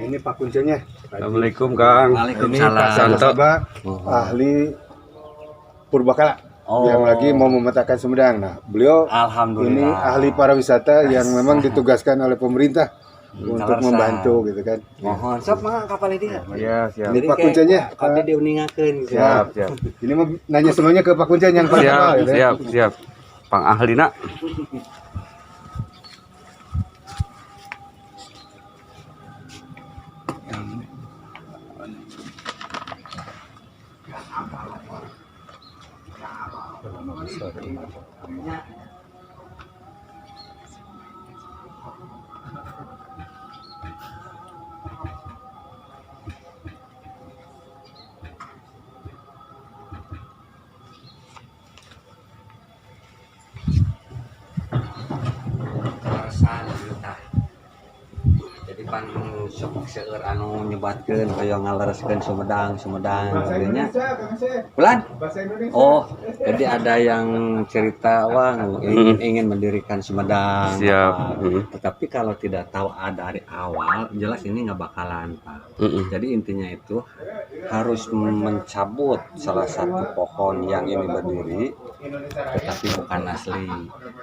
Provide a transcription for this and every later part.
ini Pak Kuncenya. Assalamualaikum Kang. Ini Pak Santo. ahli Purbakala yang lagi mau memetakan Sumedang. Nah, beliau ini ahli pariwisata yang memang ditugaskan oleh pemerintah untuk membantu gitu kan. Mohon sok mah kapal ini. Iya, siap. Jadi Pak Kuncenya kabeh diuningakeun. Siap. Ini mau nanya semuanya ke Pak Kuncen yang paling hafal, gitu ya. Siap. Pang ahlina. Jadi pan sok seueur anu nyebatkeun hoyong ngalereskeun Sumedang nya. Bulan? Oh, jadi ada yang cerita wah ingin mendirikan Sumedang. Siap. Tetapi kalau tidak tahu ada dari awal, jelas ini nggak bakalan, Pak. Jadi intinya itu harus mencabut salah satu pohon yang ini berdiri, tetapi bukan asli.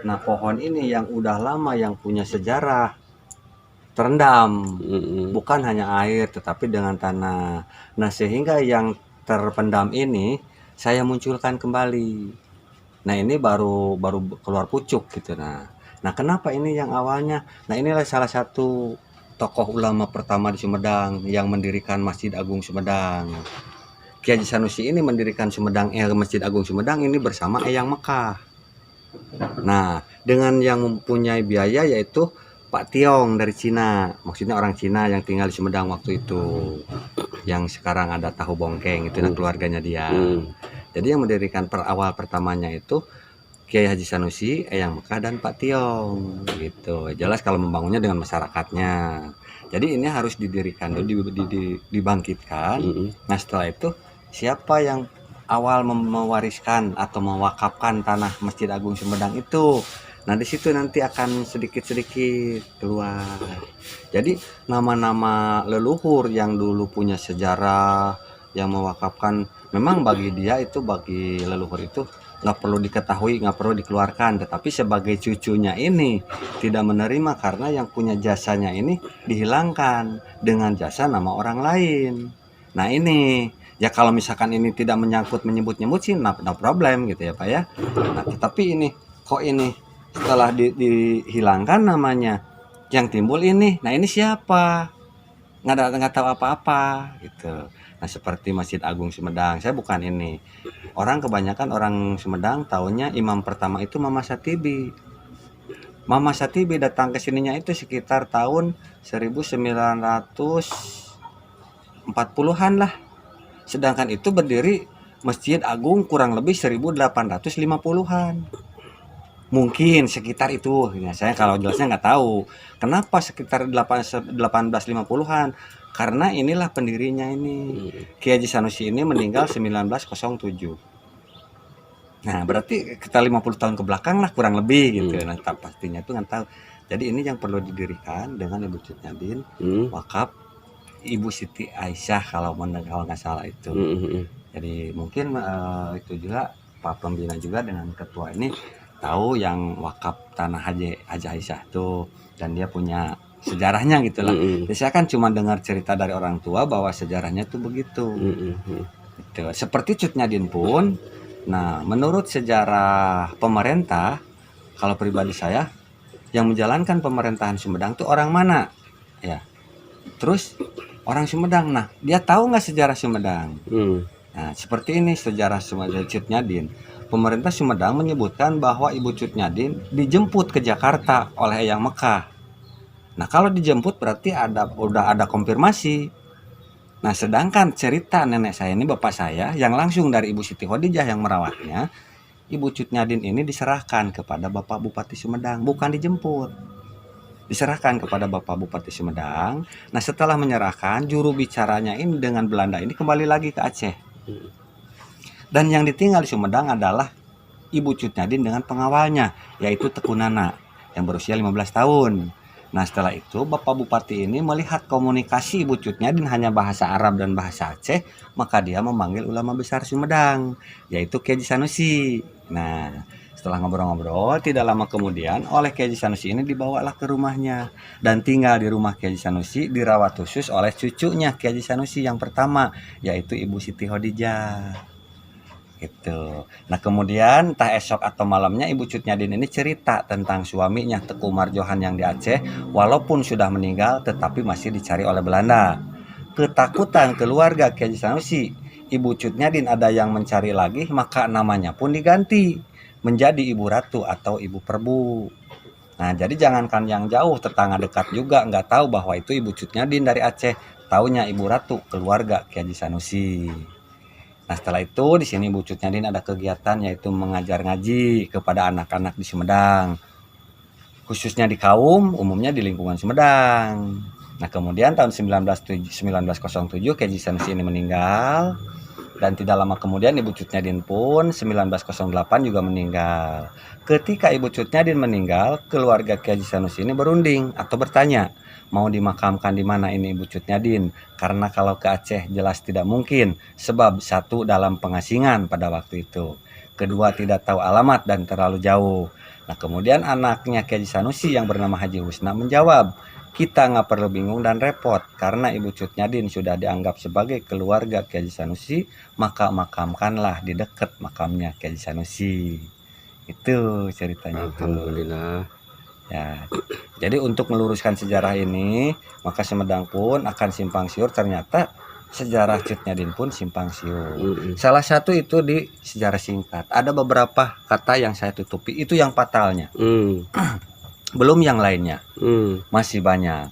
Nah, pohon ini yang udah lama yang punya sejarah terendam, bukan hanya air tetapi dengan tanah. Nah, sehingga yang terpendam ini saya munculkan kembali. Nah, ini baru keluar pucuk gitu. Nah, kenapa ini yang awalnya? Nah, inilah salah satu tokoh ulama pertama di Sumedang yang mendirikan Masjid Agung Sumedang. Kiai Haji Sanusi ini mendirikan Masjid Agung Sumedang ini bersama Eyang Mekah. Nah, dengan yang mempunyai biaya yaitu Pak Tiong dari Cina, maksudnya orang Cina yang tinggal di Sumedang waktu itu, yang sekarang ada Tahu Bongkeng itu keluarganya dia. Jadi yang mendirikan awal pertamanya itu Kiai Haji Sanusi, Eyang Mekah dan Pak Tiong gitu. Jelas kalau membangunnya dengan masyarakatnya. Jadi ini harus didirikan dulu, dibangkitkan. Nah, setelah itu siapa yang awal mewariskan atau mewakafkan tanah Masjid Agung Sumedang itu? Nah, di situ nanti akan sedikit-sedikit keluar. Jadi nama-nama leluhur yang dulu punya sejarah, yang mewakafkan, memang bagi dia itu, bagi leluhur itu nggak perlu diketahui, nggak perlu dikeluarkan. Tetapi sebagai cucunya ini tidak menerima karena yang punya jasanya ini dihilangkan dengan jasa nama orang lain. Nah, ini ya kalau misalkan ini tidak menyebut-nyebut sih no problem gitu ya Pak ya. Nah, tetapi ini kok ini setelah dihilangkan namanya yang timbul ini, nah ini siapa, nggak tahu apa-apa gitu. Nah, seperti Masjid Agung Sumedang, saya bukan ini orang, kebanyakan orang Sumedang tahunya imam pertama itu Mama Satibi. Mama Satibi datang ke sininya itu sekitar tahun 1940-an lah, sedangkan itu berdiri Masjid Agung kurang lebih 1850-an. Mungkin sekitar itu ya, saya kalau jelasnya nggak tahu kenapa sekitar 1850-an, karena inilah pendirinya ini. Kiai Haji Sanusi ini meninggal 1907. Nah, berarti kita 50 tahun ke belakang lah kurang lebih gitu. Nah, pastinya itu nggak tahu. Jadi ini yang perlu didirikan dengan Ibu Cut Nyadin, wakaf Ibu Siti Aisyah kalau nggak salah itu. Jadi mungkin itu juga Pak Pembina juga dengan ketua ini tahu yang wakaf tanah Haji Aisyah tuh, dan dia punya sejarahnya gitu lah. Jadi saya kan cuma dengar cerita dari orang tua bahwa sejarahnya tuh begitu. Gitu. Seperti Cut Nyadin pun, nah menurut sejarah pemerintah, kalau pribadi saya yang menjalankan pemerintahan Sumedang tuh orang mana? Ya, terus orang Sumedang. Nah, dia tahu nggak sejarah Sumedang? Nah, seperti ini sejarah Cut Nyadin. Pemerintah Sumedang menyebutkan bahwa Ibu Cut Nyadin dijemput ke Jakarta oleh Eyang Mekah. Nah, kalau dijemput berarti udah ada konfirmasi. Nah, sedangkan cerita nenek saya ini, bapak saya, yang langsung dari Ibu Siti Khadijah yang merawatnya, Ibu Cut Nyadin ini diserahkan kepada Bapak Bupati Sumedang, bukan dijemput. Diserahkan kepada Bapak Bupati Sumedang. Nah, setelah menyerahkan, juru bicaranya ini dengan Belanda ini kembali lagi ke Aceh. Dan yang ditinggal di Sumedang adalah Ibu Cut Nyadin dengan pengawalnya, yaitu Teku Nana yang berusia 15 tahun. Nah setelah itu Bapak Bupati ini melihat komunikasi Ibu Cut Nyadin hanya bahasa Arab dan bahasa Aceh, maka dia memanggil ulama besar Sumedang, yaitu Kiai Haji Sanusi. Nah setelah ngobrol-ngobrol, tidak lama kemudian oleh Kiai Haji Sanusi ini dibawalah ke rumahnya dan tinggal di rumah Kiai Haji Sanusi, dirawat khusus oleh cucunya Kiai Haji Sanusi yang pertama, yaitu Ibu Siti Khadijah. Gitu. Nah kemudian entah esok atau malamnya Ibu Cut Nyadin ini cerita tentang suaminya Teku Marjohan yang di Aceh, walaupun sudah meninggal tetapi masih dicari oleh Belanda. Ketakutan keluarga Kiai Haji Sanusi, Ibu Cut Nyadin ada yang mencari lagi, maka namanya pun diganti menjadi Ibu Ratu atau Ibu Perbu. Nah jadi jangankan yang jauh, tetangga dekat juga nggak tahu bahwa itu Ibu Cut Nyadin dari Aceh, taunya Ibu Ratu keluarga Kiai Haji Sanusi. Nah setelah itu di sini Bu Cut Nyadin ada kegiatan yaitu mengajar ngaji kepada anak-anak di Sumedang, khususnya di kaum, umumnya di lingkungan Sumedang. Nah kemudian tahun 1907 Kiai Haji Sanusi ini meninggal, dan tidak lama kemudian Ibu Cut Nyadin pun 1908 juga meninggal. Ketika Ibu Cut Nyadin meninggal, keluarga Kiai Haji Sanusi ini berunding atau bertanya, mau dimakamkan di mana ini Ibu Cut Nyadin? Karena kalau ke Aceh jelas tidak mungkin, sebab satu dalam pengasingan pada waktu itu, kedua tidak tahu alamat dan terlalu jauh. Nah kemudian anaknya Kiai Haji Sanusi yang bernama Haji Husna menjawab, kita nggak perlu bingung dan repot, karena Ibu Cut Nyadin sudah dianggap sebagai keluarga Kiai Haji Sanusi, maka makamkanlah di dekat makamnya Kiai Haji Sanusi. Itu ceritanya. Alhamdulillah. Ya, jadi untuk meluruskan sejarah ini, maka Sumedang pun akan simpang siur. Ternyata sejarah Cut Nyadin pun simpang siur. Salah satu itu di sejarah singkat. Ada beberapa kata yang saya tutupi, itu yang fatalnya. Belum yang lainnya, masih banyak.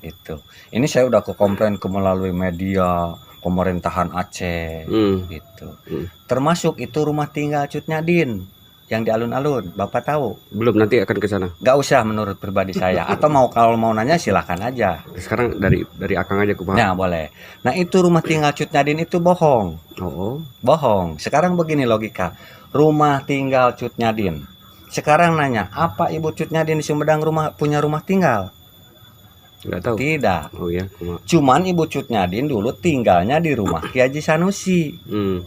Itu. Ini saya udah ke komplain ke melalui media pemerintahan Aceh, gitu. Termasuk itu rumah tinggal Cut Nyadin yang di alun-alun, Bapak tahu? Belum, nanti akan ke sana. Nggak usah menurut pribadi saya. Atau kalau mau nanya silakan aja. Sekarang dari Akang aja kumaha. Nah boleh. Nah itu rumah tinggal Cut Nyadin itu bohong. Oh. Bohong. Sekarang begini logika. Rumah tinggal Cut Nyadin. Sekarang nanya, apa Ibu Cut Nyadin di Sumedang punya rumah tinggal? Nggak tahu. Tidak. Oh ya, kumaha. Cuman Ibu Cut Nyadin dulu tinggalnya di rumah Kiai Haji Sanusi.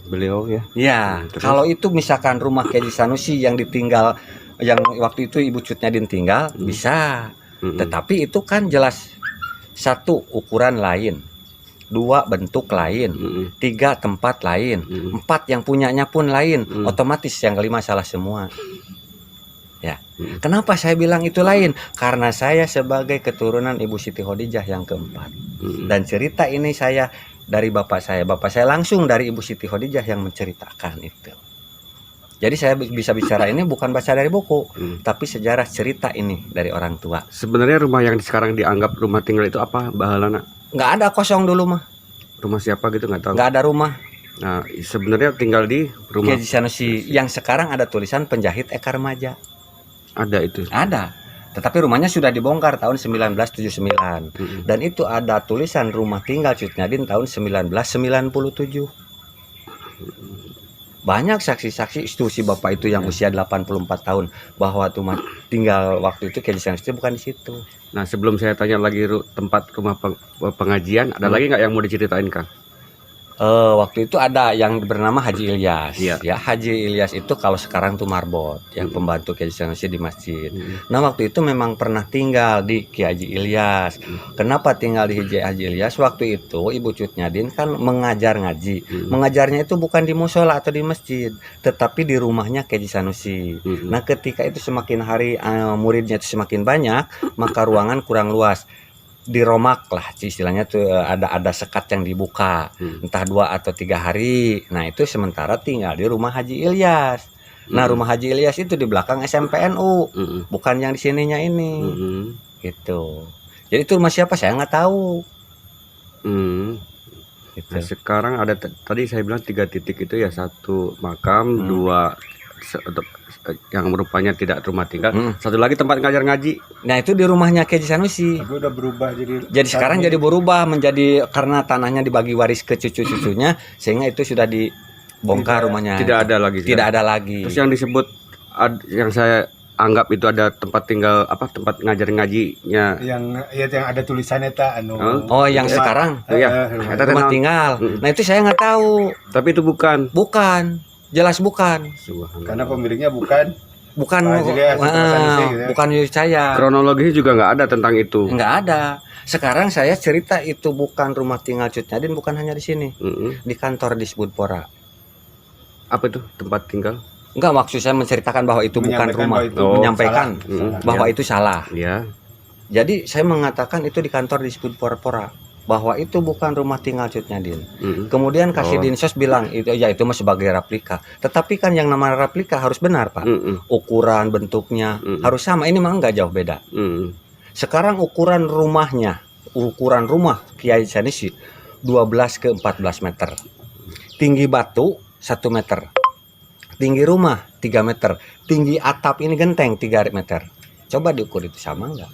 Beliau ya. Ya, kalau itu misalkan rumah Kiai Haji Sanusi yang ditinggal, yang waktu itu Ibu Cut Nyadin tinggal, bisa. Tetapi itu kan jelas, satu ukuran lain, dua bentuk lain, tiga tempat lain, empat yang punyanya pun lain, otomatis yang kelima salah semua. Ya, kenapa saya bilang itu lain? Karena saya sebagai keturunan Ibu Siti Khadijah yang keempat, dan cerita ini saya dari bapak saya langsung dari Ibu Siti Khadijah yang menceritakan itu. Jadi saya bisa bicara ini bukan baca dari buku, tapi sejarah cerita ini dari orang tua. Sebenarnya rumah yang sekarang dianggap rumah tinggal itu apa, bahalana? Nggak ada, kosong dulu mah. Rumah siapa gitu nggak tahu. Nggak ada rumah. Nah sebenarnya tinggal di rumah Kiai Haji Sanusi yang sekarang ada tulisan penjahit Eka Remaja. Ada itu. Ada. Tetapi rumahnya sudah dibongkar tahun 1979. Dan itu ada tulisan rumah tinggal Cut Nyadin tahun 1997. Banyak saksi-saksi itu si bapak itu yang usia 84 tahun bahwa rumah tinggal waktu itu Kiai Haji Sanusi bukan di situ. Nah sebelum saya tanya lagi tempat rumah pengajian, ada lagi nggak yang mau diceritain Kang? Waktu itu ada yang bernama Haji Ilyas. Iya. Ya, Haji Ilyas itu kalau sekarang tuh marbot, yang pembantu Kiai Haji Sanusi di masjid. Nah waktu itu memang pernah tinggal di Kiai Haji Ilyas. Kenapa tinggal di Kiai Haji Ilyas? Waktu itu Ibu Cut Nyadin kan mengajar ngaji. Mengajarnya itu bukan di musola atau di masjid, tetapi di rumahnya Kiai Haji Sanusi. Nah ketika itu semakin hari muridnya itu semakin banyak, maka ruangan kurang luas. Diromak lah istilahnya tuh, ada sekat yang dibuka entah 2 atau 3 hari. Nah itu sementara tinggal di rumah Haji Ilyas. Nah rumah Haji Ilyas itu di belakang SMPNU, bukan yang di sininya ini. Gitu. Jadi itu rumah siapa saya nggak tahu. Gitu. Nah, sekarang ada tadi saya bilang 3 titik itu ya, 1 makam, 2 yang rupanya tidak rumah tinggal, 1 lagi tempat ngajar ngaji. Nah itu di rumahnya Kiai Haji Sanusi. Tapi udah berubah jadi sekarang jadi berubah menjadi, karena tanahnya dibagi waris ke cucu-cucunya, sehingga itu sudah dibongkar rumahnya. Tidak ada lagi. Tidak ada lagi. Terus yang disebut yang saya anggap itu ada tempat tinggal tempat ngajar ngajinya. Yang ada tulisannya Oh, yang sekarang Iya. rumah tinggal. Nah itu saya nggak tahu. Tapi itu bukan. Jelas bukan. Karena pemiliknya bukan Bukan bukan saya. Kronologisnya juga nggak ada tentang itu. Nggak ada. Sekarang saya cerita itu bukan rumah tinggal Cut Nyadin, bukan hanya di sini. Di kantor di Budpora. Apa itu tempat tinggal? Enggak, maksud saya menceritakan bahwa itu bukan rumah, menyampaikan bahwa itu salah. Ya. Jadi saya mengatakan itu di kantor di Budpora bahwa itu bukan rumah tinggal Cut Nyadin. Kemudian Kasih Dinsos bilang itu mah sebagai replika. Tetapi kan yang namanya replika harus benar, Pak. Ukuran, bentuknya harus sama. Ini mah enggak jauh beda. Sekarang ukuran rumah Kiai Sanusi 12 ke 14 meter. Tinggi batu 1 meter. Tinggi rumah 3 meter. Tinggi atap ini genteng 3 meter. Coba diukur itu sama enggak?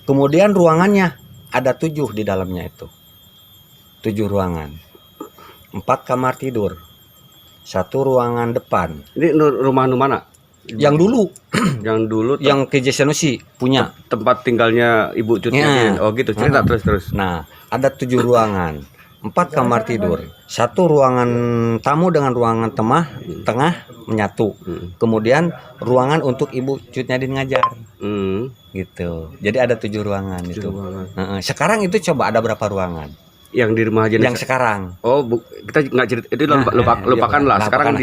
Kemudian ruangannya ada 7 di dalamnya itu. 7 ruangan. 4 kamar tidur. 1 ruangan depan. Ini rumah mana? Yang dulu. Yang dulu. Yang Kiai Sanusi punya. Tempat tinggalnya Ibu Cut Nyadin. Oh gitu. Cerita terus. Nah, ada 7 ruangan. 4 kamar tidur. 1 ruangan tamu dengan ruangan tengah menyatu. Kemudian ruangan untuk Ibu Cut Nyadin ngajar. Gitu. Jadi ada 7 ruangan itu. Sekarang itu coba ada berapa ruangan? Yang di rumah aja. Yang sekarang. Oh, kita nggak cerita itu, lupakan lah. Sekarang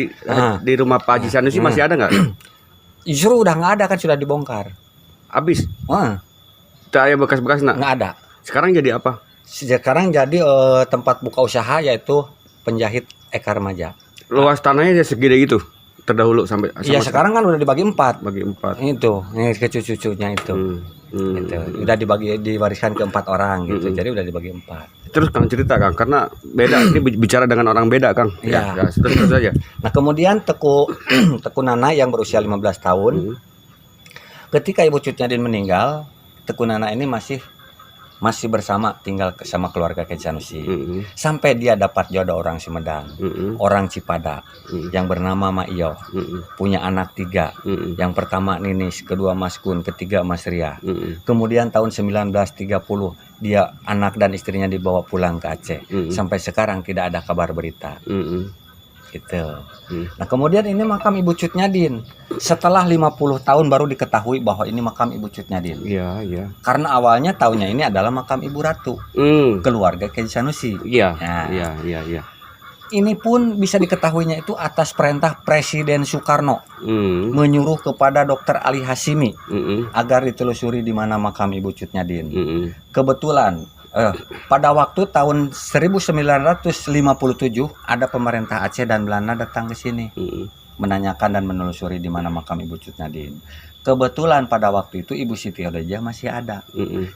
di rumah Pak Haji Sanusi masih ada nggak? Justru udah nggak ada kan, sudah dibongkar. Habis. Saya bekas-bekas nggak ada. Sekarang jadi apa? Sekarang jadi tempat buka usaha, yaitu penjahit Eka Remaja. Luas tanahnya segede gitu terdahulu sampai. Iya, sekarang kan udah dibagi 4. Bagi 4. Itu, ini ke cucu-cucunya itu. Gitu. Udah diwariskan ke 4 orang gitu. Jadi udah dibagi 4. Terus Kang cerita Kang, karena beda ini bicara dengan orang beda Kang. Ya, terus saja. Nah, kemudian Teku Nana yang berusia 15 tahun. Ketika Ibu Cut Nyadin meninggal, Teku Nana ini masih tinggal sama keluarga Kiai Sanusi. Sampai dia dapat jodoh orang Sumedang, orang Cipadak, yang bernama Maio. Punya anak 3. Yang pertama Ninis, kedua Mas Kun, ketiga Mas Ria. Kemudian tahun 1930 dia anak dan istrinya dibawa pulang ke Aceh. Sampai sekarang tidak ada kabar berita. Gitu. Nah, kemudian ini makam Ibu Cut Nyadin. Setelah 50 tahun baru diketahui bahwa ini makam Ibu Cut Nyadin. Iya. Karena awalnya taunya ini adalah makam Ibu Ratu. Keluarga Kiai Sanusi. Iya. Ini pun bisa diketahuinya itu atas perintah Presiden Soekarno. Menyuruh kepada Dr. Ali Hashimi agar ditelusuri di mana makam Ibu Cut Nyadin. Kebetulan pada waktu tahun 1957 ada pemerintah Aceh dan Belanda datang ke sini menanyakan dan menelusuri di mana makam Ibu Cut Nyadin. Kebetulan pada waktu itu Ibu Siti Hodijah masih ada.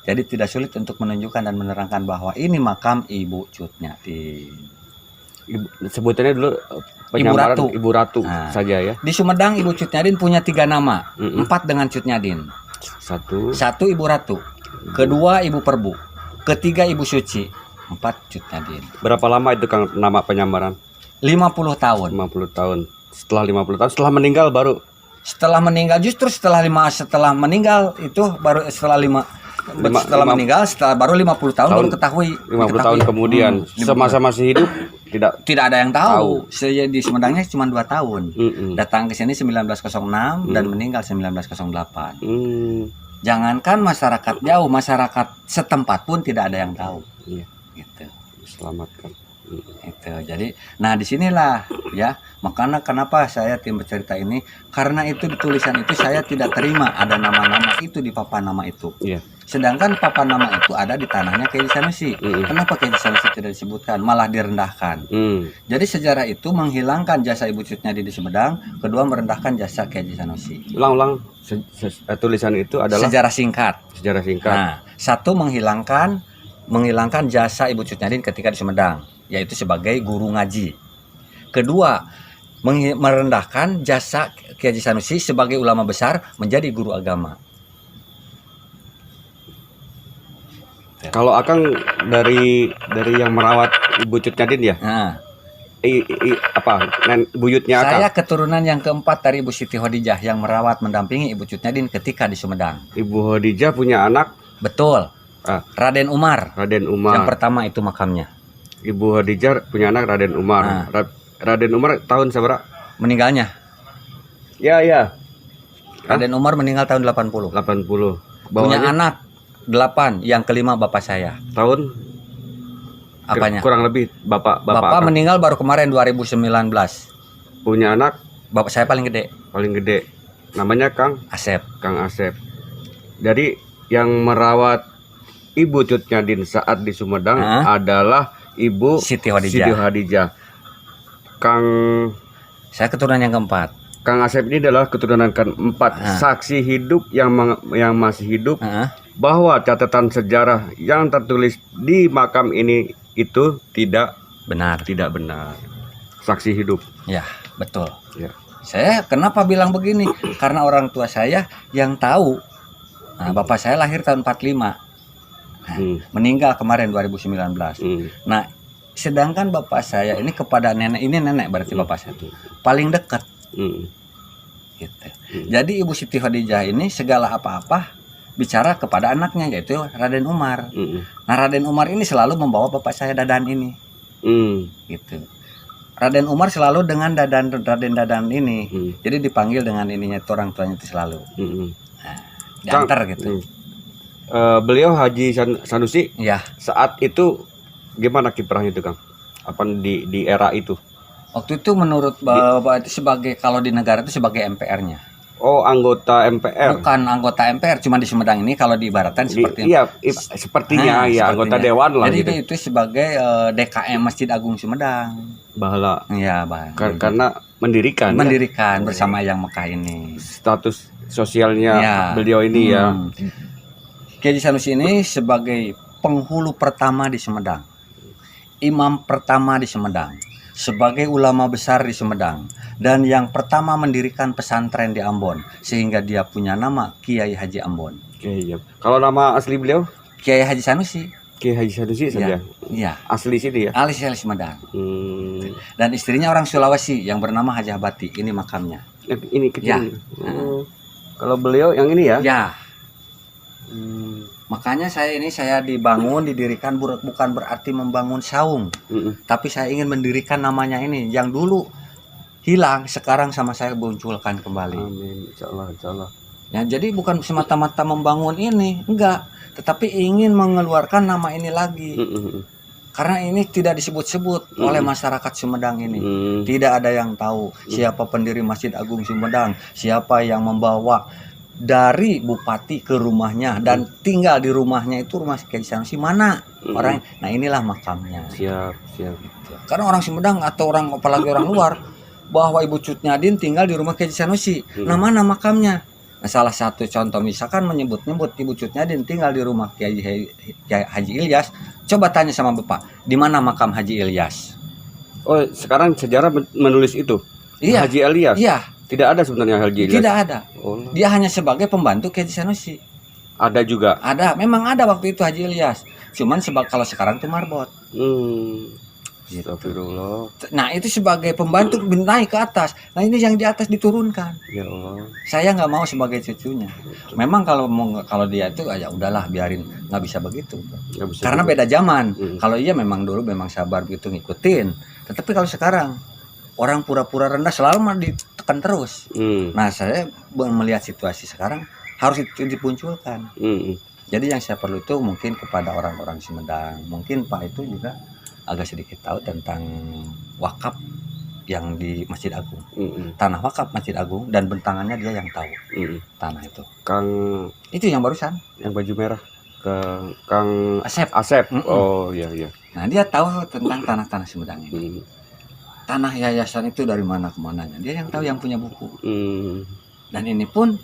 Jadi tidak sulit untuk menunjukkan dan menerangkan bahwa ini makam Ibu Cut Nyadin. Sebutannya dulu penyamaran Ibu Ratu saja ya. Di Sumedang Ibu Cut Nyadin punya 3 nama. 4 dengan Cut Nyadin. 1 Ibu Ratu. Kedua Ibu Perbu. Ketiga Ibu Suci. 4 Cut Nyadin. Berapa lama itu Kang nama penyamaran? 50 tahun. 50 tahun. Setelah 50 tahun, setelah meninggal baru. Setelah meninggal meninggal itu baru setelah meninggal baru 50 tahun baru ketahui. 50 tahun kemudian. Semasa masih hidup tidak ada yang tahu. Saya di Sumedangnya cuma 2 tahun. Datang ke sini 1906 dan meninggal 1908. Jangankan masyarakat jauh, masyarakat setempat pun tidak ada yang tahu. Gitu. Selamatkan. Itu. Jadi, nah disinilah ya. Makanya kenapa saya tim bercerita ini, karena itu di tulisan itu saya tidak terima ada nama-nama itu di papan nama itu. Sedangkan papan nama itu ada di tanahnya Kiai Sanusi. Kenapa Kiai Sanusi tidak disebutkan, malah direndahkan? Jadi sejarah itu menghilangkan jasa Ibu Cut Nyadin di Sumedang, kedua merendahkan jasa Kiai Sanusi. Ulang tulisan itu adalah sejarah singkat. Nah, 1 menghilangkan jasa Ibu Cut Nyadin ketika di Sumedang, yaitu sebagai guru ngaji. Kedua, merendahkan jasa Kiai Sanusi sebagai ulama besar menjadi guru agama. Kalau Akang dari yang merawat Ibu Cut Nyadin ya, buyutnya Saya Akang? keturunan yang keempat dari Ibu Siti Khadijah yang merawat mendampingi Ibu Cut Nyadin ketika di Sumedang. Ibu Khadijah punya anak Betul. Raden Umar. Raden Umar. Yang pertama itu makamnya. Ibu Khadijah punya anak Raden Umar. Raden Umar tahun seberapa? Meninggalnya. Ya. Raden Umar meninggal tahun 80. 80. Punya anak 8, yang kelima bapak saya. Tahun Apanya? kurang lebih bapak Bapak meninggal baru kemarin 2019. punya anak Bapak saya paling gede, namanya Kang Asep. Asep. Jadi yang merawat Ibu Cut Nyadin saat di Sumedang adalah Ibu Siti Khadijah. Saya keturunan yang keempat. Kang Asep ini adalah keturunan keempat, saksi hidup yang masih hidup bahwa catatan sejarah yang tertulis di makam ini itu tidak benar. Saksi hidup. Ya, betul. Ya. Saya kenapa bilang begini? Karena orang tua saya yang tahu. Nah, bapak saya lahir tahun 45. Meninggal kemarin 2019. Nah, sedangkan bapak saya ini kepada nenek berarti bapak saya itu paling dekat. Gitu. Jadi Ibu Siti Khadijah ini segala apa-apa bicara kepada anaknya yaitu Raden Umar. Nah, Raden Umar ini selalu membawa bapak saya Dadan ini. Gitu. Raden Umar selalu dengan Raden Dadan ini. Jadi dipanggil dengan ininya itu orang tuanya itu selalu. Nah, diantar gitu. Beliau Haji Sanusi. Ya. Saat itu gimana kiprahnya itu, Kang? Apa di era itu? Waktu itu menurut Bapak itu sebagai kalau di negara itu sebagai MPR-nya. Oh, anggota MPR. Bukan anggota MPR, cuma di Sumedang ini kalau diibaratkan seperti sepertinya anggota dewan lah. Jadi gitu. itu sebagai DKM Masjid Agung Sumedang. Bahala. Iya, Bang. Karena mendirikan bersama yang Mekah ini. Status sosialnya beliau ini ya. Kiai Sanusi ini sebagai penghulu pertama di Sumedang. Imam pertama di Sumedang. Sebagai ulama besar di Sumedang dan yang pertama mendirikan pesantren di Ambon sehingga dia punya nama Kiai Haji Ambon. Iya. Kalau nama asli beliau? Kiai Haji Sanusi. Kiai Haji Sanusi saja. Iya. Asli sini ya. Asli Sumedang. Dan istrinya orang Sulawesi yang bernama Haji Habati. Ini makamnya. Ini kecil. Ya. Kalau beliau yang ini ya? Ya. Makanya saya didirikan bukan berarti membangun saung, tapi saya ingin mendirikan namanya ini yang dulu hilang sekarang sama saya munculkan kembali. Amin, insyaallah. Ya, jadi bukan semata-mata membangun ini, enggak, tetapi ingin mengeluarkan nama ini lagi. Karena ini tidak disebut-sebut oleh masyarakat Sumedang ini. Tidak ada yang tahu siapa pendiri Masjid Agung Sumedang, siapa yang membawa dari bupati ke rumahnya dan tinggal di rumahnya itu rumah Kiai Sanusi mana orang. Nah, inilah makamnya. Siap. Karena orang Sumedang atau orang apalagi orang luar bahwa Ibu Cut Nyadin tinggal di rumah Kiai Sanusi. Nah, mana makamnya? Nah, salah satu contoh misalkan menyebut Ibu Cut Nyadin tinggal di rumah Kiai Haji Ilyas. Coba tanya sama Bapak, di mana makam Haji Ilyas? Oh, sekarang sejarah menulis itu. Iya. Haji Ilyas. Iya. Tidak ada sebenarnya Haji Ilyas. Tidak ada. Dia hanya sebagai pembantu Kiai Sanusi. Ada juga. Ada, memang ada waktu itu Haji Ilyas. Cuman kalau sekarang itu marbot. Astagfirullah. Nah, itu sebagai pembantu naik ke atas. Nah, ini yang di atas diturunkan. Ya Allah. Saya nggak mau sebagai cucunya. Memang kalau dia itu ya udahlah biarin, nggak bisa begitu. Karena beda zaman. Kalau iya memang dulu memang sabar gitu ngikutin. Tetapi kalau sekarang orang pura-pura rendah selalu ditekan terus. Nah, saya melihat situasi sekarang harus dipunculkan. Jadi yang saya perlu itu mungkin kepada orang-orang Sumedang, mungkin Pak itu juga agak sedikit tahu tentang wakaf yang di Masjid Agung. Tanah wakaf Masjid Agung dan bentangannya dia yang tahu. Tanah itu. Kang itu yang barusan, yang baju merah ke Kang Asep. Oh iya. Nah, dia tahu tentang tanah-tanah Sumedang ini. Tanah yayasan itu dari mana ke mananya. Dia yang tahu, yang punya buku. Dan ini pun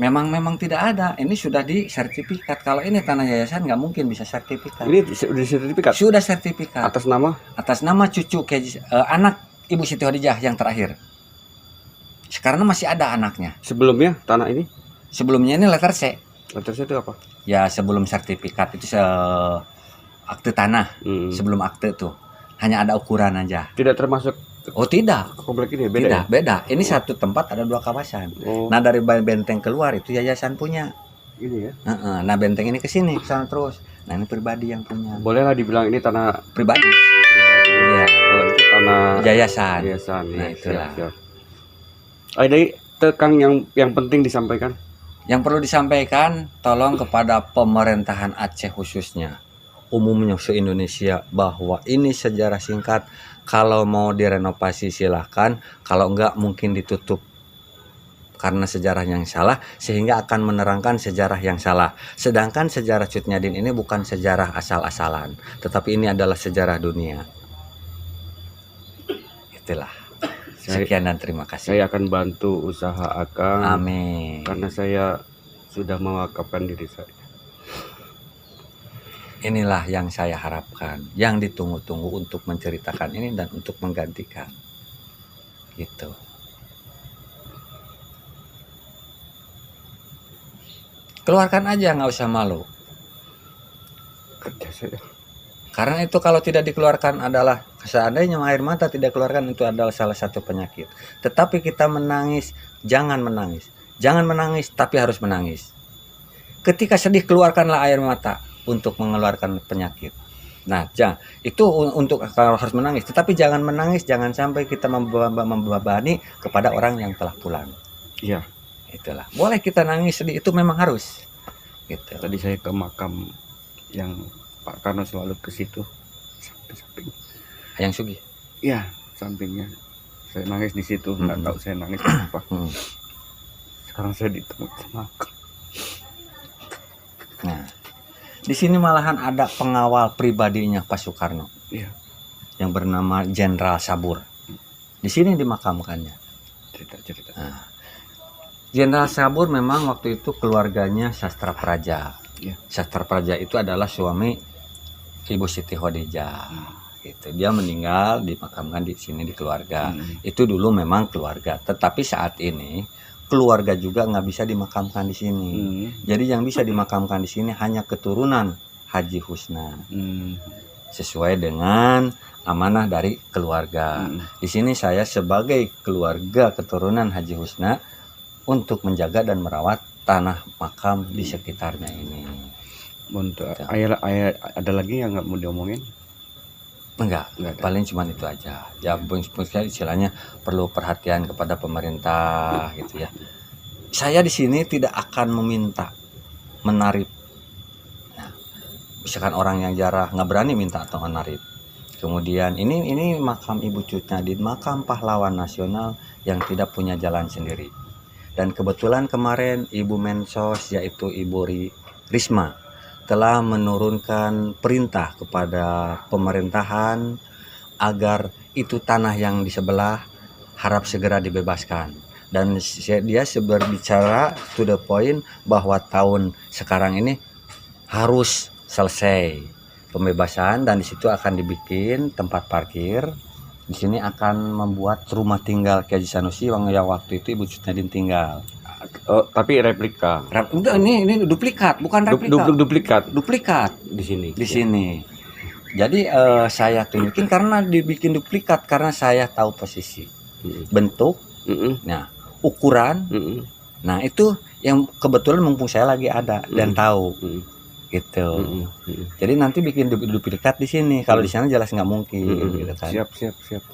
memang tidak ada. Ini sudah disertifikat. Kalau ini tanah yayasan nggak mungkin bisa sertifikat. Ini sudah sertifikat? Sudah sertifikat. Atas nama? Atas nama cucu anak Ibu Siti Khadijah yang terakhir. Sekarang masih ada anaknya. Sebelumnya tanah ini? Sebelumnya ini letter C. Letter C itu apa? Ya sebelum sertifikat itu akte tanah. Sebelum akte tuh. hanya ada ukuran aja. Tidak termasuk Oh tidak, komplek ini, beda. tidak Ya? beda. Ini satu tempat ada 2 kawasan. Oh, Nah dari benteng keluar itu yayasan punya. ini ya. Nah benteng ini ke sini, ke sana terus. Nah ini pribadi yang punya. Bolehlah dibilang ini tanah Pribadi. pribadi. Iya. Kalau itu tanah Yayasan. yayasan. Nah, Ya, itulah. siap. Ada tekang yang penting disampaikan. Yang perlu disampaikan, tolong kepada pemerintahan Aceh khususnya, umumnya se-Indonesia, bahwa ini sejarah singkat. Kalau mau direnovasi silahkan, kalau enggak mungkin ditutup karena sejarah yang salah, sehingga akan menerangkan sejarah yang salah. Sedangkan sejarah Cut Nyadin ini bukan sejarah asal-asalan, tetapi ini adalah sejarah dunia. Itulah. Sekian dan terima kasih. Saya akan bantu usaha Akang. Amin. Karena saya sudah mewakafkan diri saya. Inilah yang saya harapkan, yang ditunggu-tunggu untuk menceritakan ini dan untuk menggantikan. Gitu. Keluarkan aja, nggak usah malu. Kerja saya. Karena itu kalau tidak dikeluarkan adalah, seandainya air mata tidak keluarkan, itu adalah salah satu penyakit. Tetapi kita menangis, jangan menangis. Jangan menangis, tapi harus menangis. Ketika sedih, keluarkanlah air mata untuk mengeluarkan penyakit. Nah, itu untuk kalau harus menangis. Tetapi jangan menangis, jangan sampai kita membebani kepada orang yang telah pulang. Iya. Itulah. Boleh kita nangis sedih, itu memang harus. Gitu. Tadi saya ke makam yang Pak Karno selalu ke situ, samping. Yang Sugi. Iya, sampingnya. Saya nangis di situ, nggak tahu saya nangis kenapa. Sekarang saya ditemui sama Akang. Nah, di sini malahan ada pengawal pribadinya Pak Soekarno. Iya. Yang bernama Jenderal Sabur. Di sini dimakamkannya. Cerita-cerita. Nah, Jenderal Sabur memang waktu itu keluarganya Sastra Praja. Iya. Sastra Praja itu adalah suami Ibu Siti Khadijah. Gitu. Dia meninggal dimakamkan di sini di keluarga. Itu dulu memang keluarga. Tetapi saat ini keluarga juga nggak bisa dimakamkan di sini. Jadi yang bisa dimakamkan di sini hanya keturunan Haji Husna. Sesuai dengan amanah dari keluarga. Di sini saya sebagai keluarga keturunan Haji Husna untuk menjaga dan merawat tanah makam di sekitarnya ini. Untuk ada lagi yang nggak mau diomongin? Enggak paling cuma itu aja. Ya istilahnya perlu perhatian kepada pemerintah gitu ya. Saya di sini tidak akan meminta menarif. Nah, misalkan orang yang jarah nggak berani minta atau menarif. Kemudian ini makam Ibu Cut Nyadin, makam pahlawan nasional yang tidak punya jalan sendiri. Dan kebetulan kemarin Ibu Mensos yaitu Ibu Risma telah menurunkan perintah kepada pemerintahan agar itu tanah yang di sebelah harap segera dibebaskan. Dan dia berbicara to the point bahwa tahun sekarang ini harus selesai pembebasan dan di situ akan dibikin tempat parkir. Di sini akan membuat rumah tinggal Ki Haji Sanusi yang waktu itu Ibu Cut Nyadin tinggal. Oh, tapi replika. Enggak, ini duplikat, bukan replika. Duplikat di sini. Di sini. Jadi saya tunjukin karena dibikin duplikat karena saya tahu posisi, bentuk, nah ukuran. Nah itu yang kebetulan mumpung saya lagi ada dan tahu. Gitu. Jadi nanti bikin duplikat di sini. Kalau di sana jelas nggak mungkin. Gitu kan. Siap.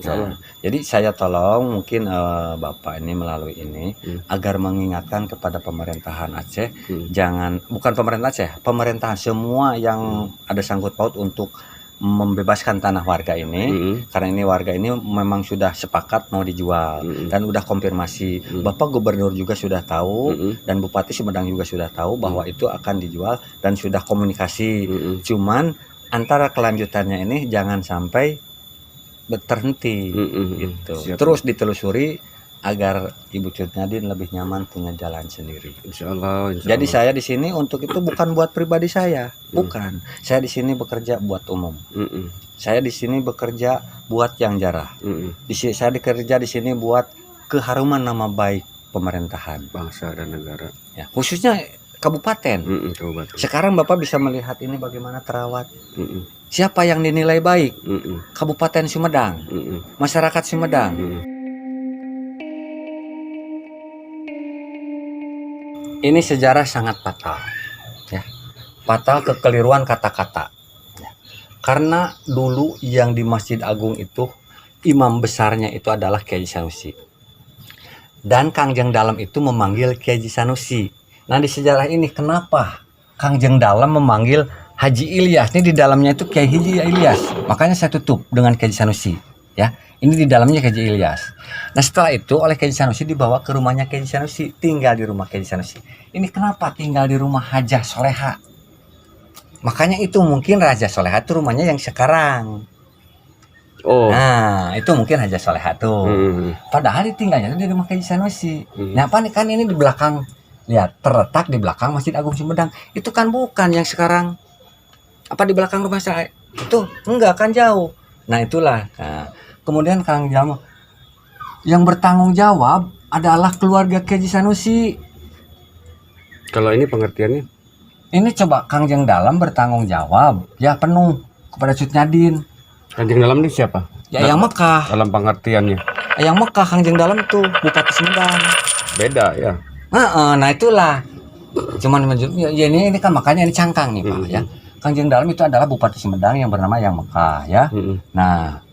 Nah, jadi saya tolong mungkin Bapak ini melalui ini agar mengingatkan kepada pemerintahan Aceh, bukan pemerintah Aceh, pemerintahan semua yang ada sangkut paut untuk membebaskan tanah warga ini, karena ini warga ini memang sudah sepakat mau dijual dan udah konfirmasi. Bapak Gubernur juga sudah tahu dan Bupati Sumedang juga sudah tahu bahwa itu akan dijual dan sudah komunikasi. Cuman antara kelanjutannya ini jangan sampai terhenti gitu. Terus ditelusuri agar Ibu Cut Nyadin lebih nyaman punya jalan sendiri. Insya Allah. Jadi saya di sini untuk itu bukan buat pribadi saya, bukan. Saya di sini bekerja buat umum. Saya di sini bekerja buat yang jarah. Saya bekerja di sini buat keharuman nama baik pemerintahan, bangsa dan negara. Ya, khususnya kabupaten. Kabupaten. Sekarang Bapak bisa melihat ini bagaimana terawat. Siapa yang dinilai baik? Kabupaten Sumedang, masyarakat Sumedang. Ini sejarah sangat fatal, ya. Fatal kekeliruan kata-kata. Ya. Karena dulu yang di Masjid Agung itu imam besarnya itu adalah Kiai Sanusi. Dan Kangjeng Dalam itu memanggil Kiai Sanusi. Nah di sejarah ini kenapa Kangjeng Dalam memanggil Haji Ilyas? Ini di dalamnya itu Kiai Haji Ilyas. Makanya saya tutup dengan Kiai Sanusi. Ya, ini di dalamnya Kiai Ilyas. Nah setelah itu oleh Kiai Sanusi dibawa ke rumahnya Kiai Sanusi, tinggal di rumah Kiai Sanusi. Ini kenapa tinggal di rumah Hajah Soleha? Makanya itu mungkin Raja Soleha itu rumahnya yang sekarang. Oh. Nah itu mungkin Hajah Soleha tuh. Padahal tinggalnya di rumah Kiai Sanusi. Nah apa nih kan ini di belakang, lihat terletak di belakang Masjid Agung Sumedang. Itu kan bukan yang sekarang. Apa di belakang rumah saya? Itu enggak kan jauh. Nah itulah. Nah, kemudian Kang Jamal yang bertanggung jawab adalah keluarga Kiai Sanusi. Kalau ini pengertiannya? Ini coba Kangjeng Dalam bertanggung jawab ya penuh kepada Cut Nyadin. Kangjeng Dalam ini siapa? Ya yang Mekah. Dalam pengertiannya. Yang Mekah Kangjeng Dalam tuh Bupati Sumedang. Beda ya. Nah itulah. Cuman ya ini kan makanya ini cangkang nih Pak ya. Kangjeng Dalam itu adalah Bupati Sumedang yang bernama Yang Mekah ya. Nah,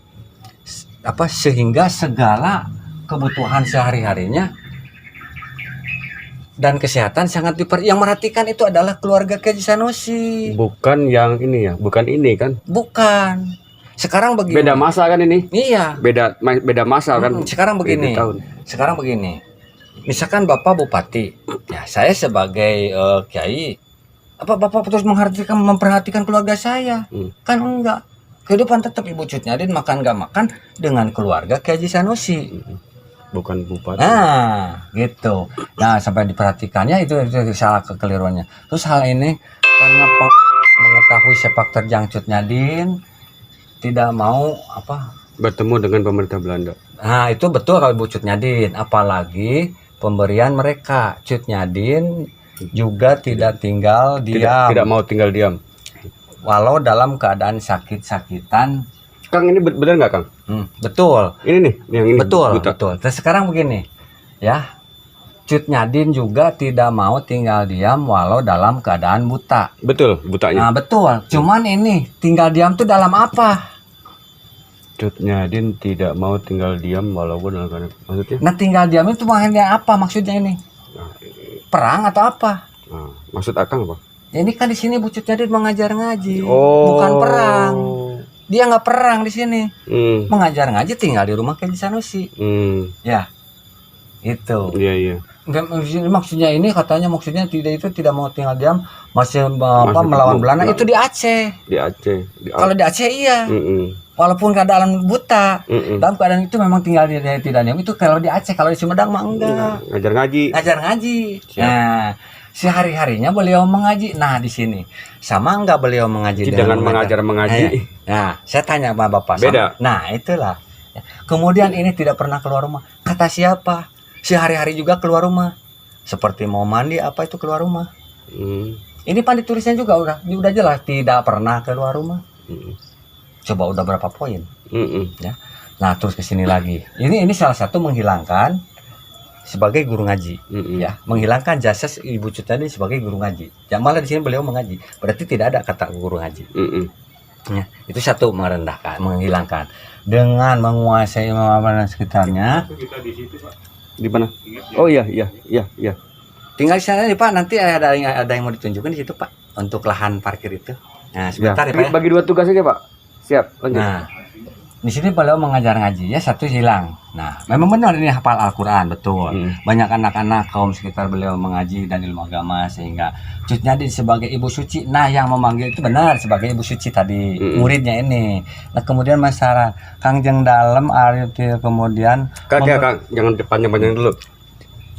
apa sehingga segala kebutuhan sehari-harinya dan kesehatan sangat yang merhatikan itu adalah keluarga Kiai Sanusi. Bukan yang ini ya, bukan ini kan? Bukan. Sekarang begini. Beda masa kan ini? Iya. Beda masa kan? Sekarang begini. Sekarang begini. Misalkan Bapak Bupati, ya saya sebagai Kiai, apa Bapak terus memperhatikan keluarga saya? Kan enggak. Kehidupan tetap Ibu Cut Nyadin makan nggak makan dengan keluarga Kiai Sanusi. Bukan bupati. Nah, gitu. Nah, sampai diperhatikannya itu salah kekeliruannya. Terus hal ini karena mengetahui sepak terjang Cut Nyadin tidak mau bertemu dengan pemerintah Belanda. Nah, itu betul kalau Ibu Cut Nyadin, apalagi pemberian mereka. Cut Nyadin juga tidak tinggal diam. Tidak mau tinggal diam. Walau dalam keadaan sakit-sakitan. Kang ini benar nggak Kang? Betul. Ini nih, yang ini. Betul. Terus sekarang begini, ya, Cut Nyadin juga tidak mau tinggal diam walau dalam keadaan buta. Betul, butanya. Nah betul. Cuman ini tinggal diam tuh dalam apa? Cut Nyadin tidak mau tinggal diam walaupun dalam keadaan maksudnya? Nah tinggal diam itu maksudnya apa? Maksudnya ini perang atau apa? Nah, maksud Akang apa? Ya, ini kan di sini Bu Cut Nyadin mengajar ngaji, bukan perang. Dia nggak perang di sini, mengajar ngaji tinggal di rumah Kiai Sanusi. Ya, itu. Iya. Maksudnya ini katanya tidak mau tinggal diam, masih melawan Belanda itu di Aceh. Di Aceh. Kalau di Aceh iya. Walaupun keadaan buta, dalam keadaan itu memang tinggal di tidak diam itu kalau di Aceh, kalau di Sumedang mah enggak. Ngajar ngaji. Siap. Nah, sehari-harinya beliau mengaji. Nah, di sini sama enggak beliau mengaji dengan mengajar mengaji? Nah, saya tanya sama Bapak. Beda. Nah, itulah. Kemudian ini tidak pernah keluar rumah. Kata siapa? Sehari-hari juga keluar rumah. Seperti mau mandi apa itu keluar rumah. Ini pan ditulisnya juga udah jelas tidak pernah keluar rumah. Coba udah berapa poin? Ya. Nah, terus ke sini lagi. Ini salah satu menghilangkan sebagai guru ngaji, ya, menghilangkan jasa Ibu Cut Nyadin sebagai guru ngaji. Yang malah di sini beliau mengaji, berarti tidak ada kata guru ngaji. Ya, itu satu merendahkan, menghilangkan dengan menguasai dan sekitarnya. Di mana? Oh iya. Tinggal di sana nih Pak, nanti ada yang mau ditunjukkan di situ Pak untuk lahan parkir itu. Nah sebentar ya Pak. Bagi 2 tugas aja Pak. Siap. Lanjut. Nah di sini beliau mengajar ngaji ya, satu hilang. Nah memang benar ini hafal Al-Quran betul. Banyak anak-anak kaum sekitar beliau mengaji dan ilmu agama sehingga Cut Nyadin sebagai ibu suci. Nah yang memanggil itu benar sebagai ibu suci tadi muridnya ini. Nah kemudian masyarakat Kangjeng Dalam Arif kemudian Kang jangan panjang-panjang dulu.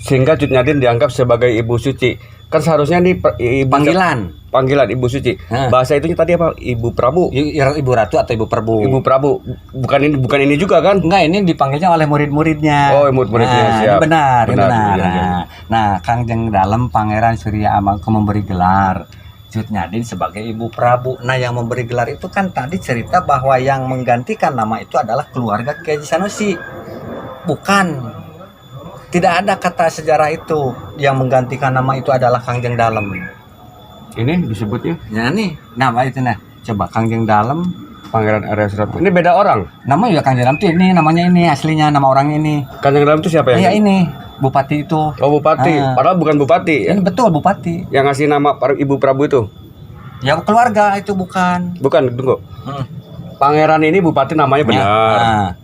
Sehingga Cut Nyadin dianggap sebagai ibu suci. Kan seharusnya nih panggilan Ibu Suci. Bahasa itunya tadi apa? Ibu Prabu. Ibu Ratu atau Ibu Prabu. Ibu Prabu. Bukan ini juga kan? Enggak, ini dipanggilnya oleh murid-muridnya. Oh, murid-muridnya, siap. Benar. Iya. Nah, Kangjeng Dalem Pangeran Surya Amangku memberi gelar Cut Nyadin sebagai Ibu Prabu. Nah, yang memberi gelar itu kan tadi cerita bahwa yang menggantikan nama itu adalah keluarga Kiai Haji Sanusi. Bukan. Tidak ada kata sejarah itu yang menggantikan nama itu adalah Kangjeng Dalem. Ini disebutnya? Ya nih, nama itu nah. Coba Kangjeng Dalem Pangeran Arya Surakarta. Ini beda orang. Nama ya Kangjeng Dalem tuh ini namanya ini aslinya nama orang ini. Kangjeng Dalem itu siapa ya? Iya ini bupati itu. Oh bupati, padahal bukan bupati. Ini betul bupati. Yang ngasih nama Ibu Prabu itu? Ya keluarga itu bukan. Bukan, tunggu. Pangeran ini bupati namanya benar.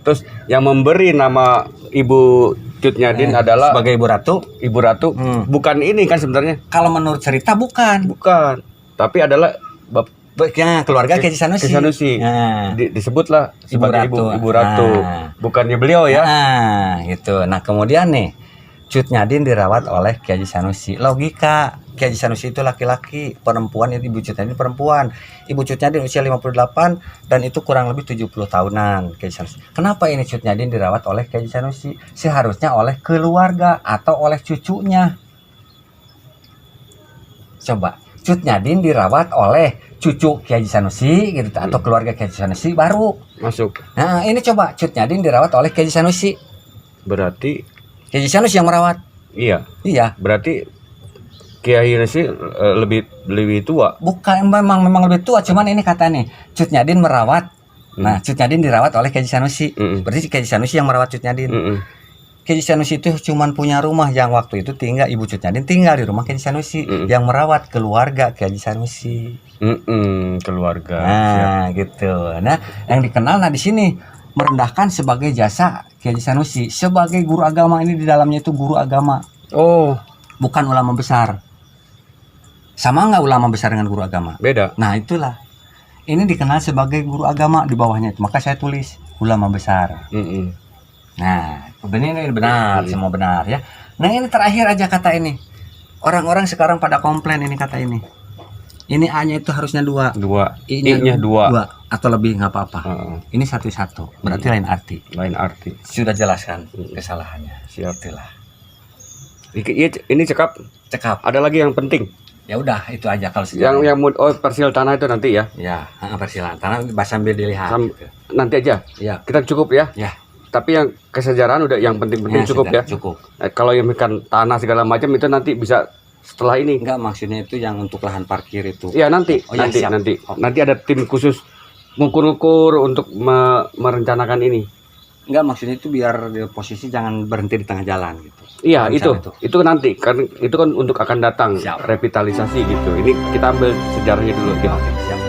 Terus yang memberi nama Ibu Cut Nyadin adalah sebagai Ibu Ratu. Ibu Ratu. Bukan ini kan sebenarnya. Kalau menurut cerita bukan. Bukan. Tapi adalah keluarga Kiai Haji Sanusi. Disebutlah sebagai Ibu Ratu. Bukannya beliau ya. Gitu. Nah, kemudian nih Cut Nyadin dirawat oleh Kiai Haji Sanusi. Logika, Kiai Haji Sanusi itu laki-laki, perempuan itu Ibu Cut Nyadin perempuan. Ibu Cut Nyadin usia 58 dan itu kurang lebih 70 tahunan Kiai Haji Sanusi. Kenapa ini Cut Nyadin dirawat oleh Kiai Haji Sanusi? Seharusnya oleh keluarga atau oleh cucunya. Coba, Cut Nyadin dirawat oleh cucu Kiai Haji Sanusi gitu atau keluarga Kiai Haji Sanusi baru masuk. Nah, ini coba Cut Nyadin dirawat oleh Kiai Haji Sanusi. Berarti Kiai Haji Sanusi yang merawat. Iya. Iya. Berarti Kiai Sanusi lebih tua. Bukan, memang lebih tua, cuman ini kata nih Cut Nyadin merawat. Nah, Cut Nyadin dirawat oleh Kiai Haji Sanusi. Berarti Kiai Haji Sanusi yang merawat Cut Nyadin. Kiai Haji Sanusi itu cuman punya rumah yang waktu itu tinggal Ibu Cut Nyadin tinggal di rumah Kiai Haji Sanusi yang merawat keluarga Kiai Haji Sanusi. Keluarga. Nah, gitu. Nah, yang dikenal di sini merendahkan sebagai jasa Kiai Haji Sanusi sebagai guru agama. Ini di dalamnya itu guru agama. Oh, bukan ulama besar. Sama nggak ulama besar dengan guru agama? Beda. Nah, itulah. Ini dikenal sebagai guru agama di bawahnya itu. Maka saya tulis ulama besar. Nah, ini benar, semua benar ya. Nah, ini terakhir aja kata ini. Orang-orang sekarang pada komplain ini kata ini. Ini A-nya itu harusnya 2. I-nya 2 atau lebih nggak apa-apa. Ini 1-1. Berarti lain arti. Lain arti. Sudah jelaskan kesalahannya. Siap. Itulah. Ini cekap. Ada lagi yang penting. Ya udah, itu aja kalau yang persil tanah itu nanti ya. Ya, persil tanah sambil dilihat. Nanti aja. Ya. Kita cukup ya. Ya. Tapi yang kesejarahan udah yang penting-penting cukup ya. Cukup. Kalau yang ikan tanah segala macam itu nanti bisa setelah ini. Enggak, maksudnya itu yang untuk lahan parkir itu. Iya, nanti. Nanti ada tim khusus ngukur-ngukur untuk merencanakan ini. Enggak, maksudnya itu biar posisi jangan berhenti di tengah jalan gitu. Iya, itu nanti kan itu kan untuk akan datang revitalisasi gitu. Ini kita ambil sejarahnya dulu. Oke, siap.